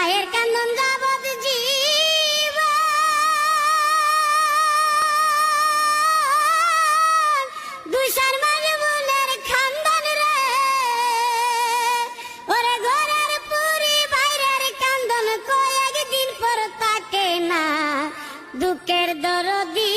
মায়ের কান্দন যাবত জীবন দুই চার মাস বোনের খানদান রে ওরে ঘরের পুরি বাইরের কান্দন কয়েকদিন পর তাকে না দুঃখের দরদি